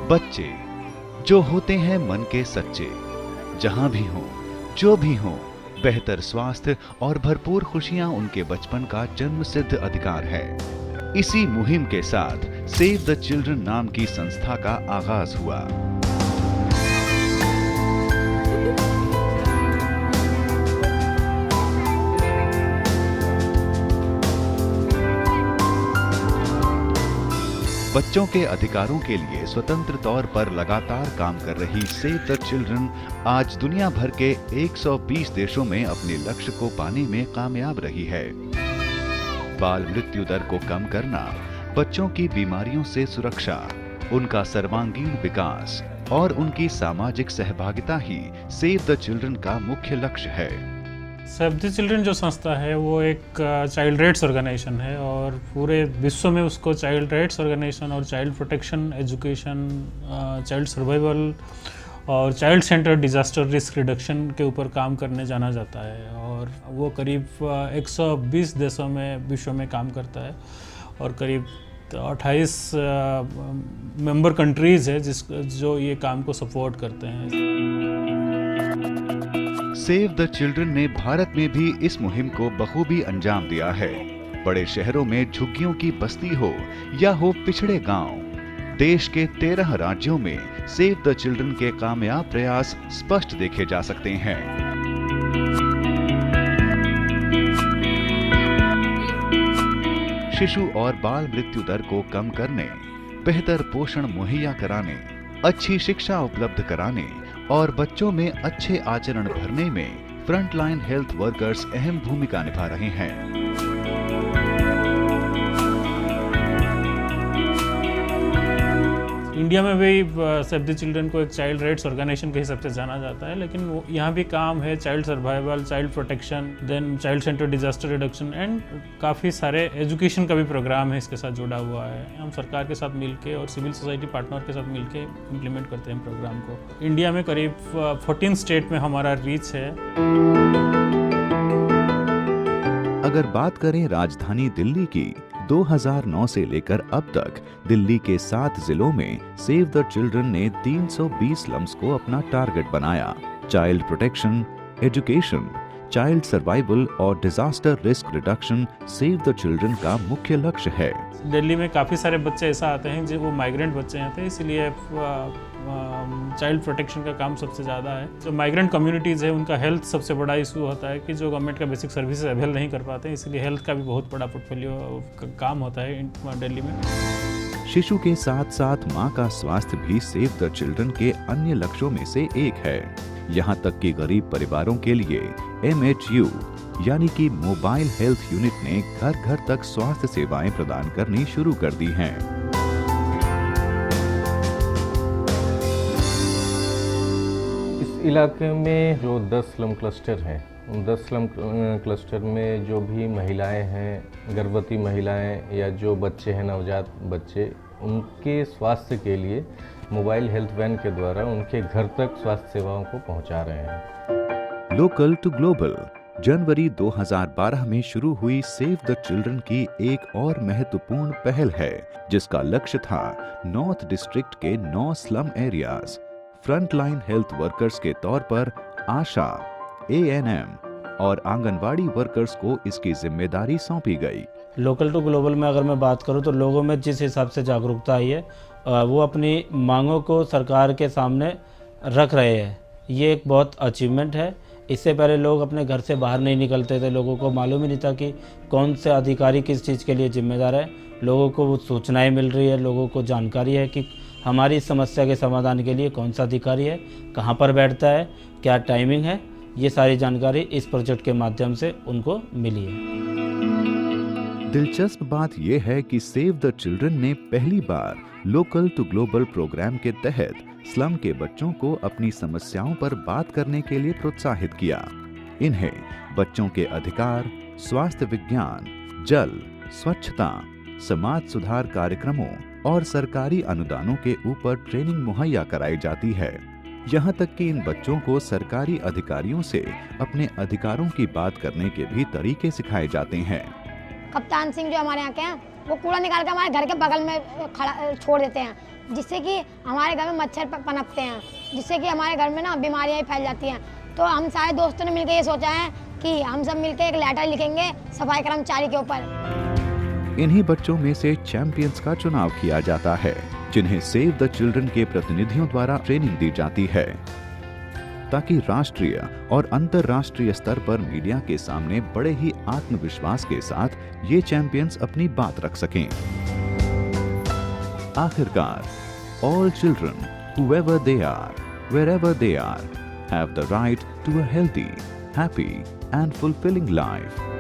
बच्चे जो होते हैं मन के सच्चे, जहां भी हों, जो भी हों, बेहतर स्वास्थ्य और भरपूर खुशियां उनके बचपन का जन्मसिद्ध अधिकार है। इसी मुहिम के साथ सेव द चिल्ड्रन नाम की संस्था का आगाज हुआ। बच्चों के अधिकारों के लिए स्वतंत्र तौर पर लगातार काम कर रही सेव द चिल्ड्रन आज दुनिया भर के 120 देशों में अपने लक्ष्य को पाने में कामयाब रही है। बाल मृत्यु दर को कम करना, बच्चों की बीमारियों से सुरक्षा, उनका सर्वांगीण विकास और उनकी सामाजिक सहभागिता ही सेव द चिल्ड्रन का मुख्य लक्ष्य है। सेव द चिल्ड्रन जो संस्था है वो एक चाइल्ड राइट्स ऑर्गेनाइजेशन है और पूरे विश्व में उसको चाइल्ड राइट्स ऑर्गेनाइजेशन और child protection, education, child survival और child centre disaster risk reduction के ऊपर काम करने जाना जाता है। और वो करीब 120 देशों में विश्व में काम करता है और करीब 28 मेंबर कंट्रीज़ है जो ये काम को सपोर्ट करते हैं। सेव द चिल्ड्रन ने भारत में भी इस मुहिम को बखूबी अंजाम दिया है। बड़े शहरों में झुग्गियों की बस्ती हो या हो पिछड़े गांव, देश के 13 राज्यों में सेव द चिल्ड्रन के कामयाब प्रयास स्पष्ट देखे जा सकते हैं। शिशु और बाल मृत्यु दर को कम करने, बेहतर पोषण मुहैया कराने, अच्छी शिक्षा उपलब्ध कराने और बच्चों में अच्छे आचरण भरने में फ्रंटलाइन हेल्थ वर्कर्स अहम भूमिका निभा रहे हैं। इंडिया में भी सेव द चिल्ड्रन को एक चाइल्ड राइट्स ऑर्गेनाइजेशन के हिसाब से जाना जाता है, लेकिन यहाँ भी काम है child survival, child protection, then child centre disaster reduction and काफ़ी सारे एजुकेशन का भी प्रोग्राम है इसके साथ जुड़ा हुआ है। हम सरकार के साथ मिलके और सिविल सोसाइटी पार्टनर के साथ मिलके इम्प्लीमेंट करते हैं प्रोग्राम को। इंडिया में करीब 14 स्टेट में हमारा रीच है। अगर बात करें राजधानी दिल्ली की, 2009 से लेकर अब तक दिल्ली के 7 जिलों में सेव द चिल्ड्रन ने 320 स्लम्स को अपना टारगेट बनाया। Child protection, education, child survival और disaster risk reduction save the children का मुख्य लक्ष्य है। दिल्ली में काफ़ी सारे बच्चे ऐसा आते हैं जो वो माइग्रेंट बच्चे आते हैं, इसलिए चाइल्ड प्रोटेक्शन का काम सबसे ज़्यादा है। जो माइग्रेंट कम्युनिटीज़ है उनका हेल्थ सबसे बड़ा इशू होता है कि जो गवर्नमेंट का बेसिक सर्विसेज अवेल नहीं कर पाते, इसलिए हेल्थ का भी बहुत बड़ा पोर्टफोलियो काम होता है दिल्ली में। शिशु के साथ साथ माँ का स्वास्थ्य भी सेव द चिल्ड्रन के अन्य लक्ष्यों में से एक है। यहाँ तक कि गरीब परिवारों के लिए MHU यानी कि मोबाइल हेल्थ यूनिट ने घर घर तक स्वास्थ्य सेवाएं प्रदान करनी शुरू कर दी हैं। इस इलाके में जो 10 स्लम क्लस्टर हैं, उन 10 स्लम क्लस्टर में जो भी महिलाएं हैं, गर्भवती महिलाएं या जो बच्चे हैं, नवजात बच्चे, उनके स्वास्थ्य के लिए मोबाइल हेल्थ वैन के द्वारा उनके घर तक स्वास्थ्य सेवाओं को पहुंचा रहे हैं। लोकल टू ग्लोबल जनवरी 2012 में शुरू हुई सेव द चिल्ड्रन की एक और महत्वपूर्ण पहल है, जिसका लक्ष्य था नॉर्थ डिस्ट्रिक्ट के 9 slum areas. Frontline health workers के तौर पर आशा, ANM और आंगनवाड़ी वर्कर्स को इसकी जिम्मेदारी सौंपी गई। लोकल टू ग्लोबल में अगर मैं बात करूं तो लोगों में जिस हिसाब से जागरूकता आई है, वो अपनी मांगों को सरकार के सामने रख रहे हैं। ये एक बहुत अचीवमेंट है। इससे पहले लोग अपने घर से बाहर नहीं निकलते थे, लोगों को मालूम ही नहीं था कि कौन से अधिकारी किस चीज़ के लिए जिम्मेदार है। लोगों को वो सूचनाएं मिल रही है, लोगों को जानकारी है कि हमारी समस्या के समाधान के लिए कौन सा अधिकारी है, कहाँ पर बैठता है, क्या टाइमिंग है। ये सारी जानकारी इस प्रोजेक्ट के माध्यम से उनको मिली है। दिलचस्प बात यह है कि सेव द चिल्ड्रन ने पहली बार लोकल टू ग्लोबल प्रोग्राम के तहत स्लम के बच्चों को अपनी समस्याओं पर बात करने के लिए प्रोत्साहित किया। इन्हें बच्चों के अधिकार, स्वास्थ्य विज्ञान, जल, स्वच्छता, समाज सुधार कार्यक्रमों और सरकारी अनुदानों के ऊपर ट्रेनिंग मुहैया कराई जाती है। यहाँ तक कि इन बच्चों को सरकारी अधिकारियों से अपने अधिकारों की बात करने के भी तरीके सिखाए जाते हैं। कप्तान सिंह जो हमारे यहाँ के हैं, वो कूड़ा निकाल कर हमारे घर के बगल में खड़ा छोड़ देते हैं। जिससे कि हमारे घर में मच्छर पनपते हैं, जिससे कि हमारे घर में ना बीमारियाँ फैल जाती हैं। तो हम सारे दोस्तों ने मिलकर ये सोचा है कि हम सब मिलकर एक लेटर लिखेंगे सफाई कर्मचारी के ऊपर। इन्हीं बच्चों में से चैंपियंस का चुनाव किया जाता है, जिन्हें सेव द चिल्ड्रन के प्रतिनिधियों द्वारा ट्रेनिंग दी जाती है, ताकि राष्ट्रीय और अंतर्राष्ट्रीय स्तर पर मीडिया के सामने बड़े ही आत्मविश्वास के साथ ये चैंपियंस अपनी बात रख सकें। आखिरकार, all children, whoever they are, wherever they are, have the right to a healthy, happy and fulfilling life.